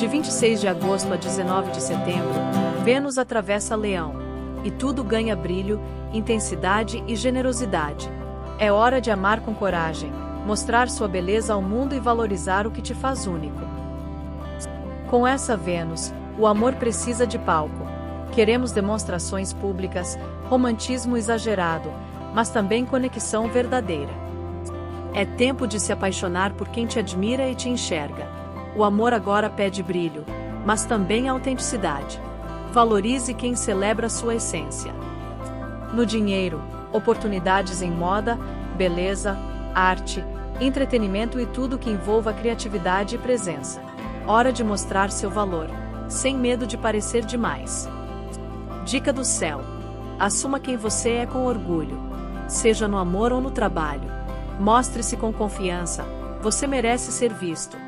De 26 de agosto a 19 de setembro, Vênus atravessa Leão. E tudo ganha brilho, intensidade e generosidade. É hora de amar com coragem, mostrar sua beleza ao mundo e valorizar o que te faz único. Com essa Vênus, o amor precisa de palco. Queremos demonstrações públicas, romantismo exagerado, mas também conexão verdadeira. É tempo de se apaixonar por quem te admira e te enxerga. O amor agora pede brilho, mas também autenticidade. Valorize quem celebra sua essência. No dinheiro, oportunidades em moda, beleza, arte, entretenimento e tudo que envolva criatividade e presença. Hora de mostrar seu valor, sem medo de parecer demais. Dica do céu: assuma quem você é com orgulho. Seja no amor ou no trabalho. Mostre-se com confiança, você merece ser visto.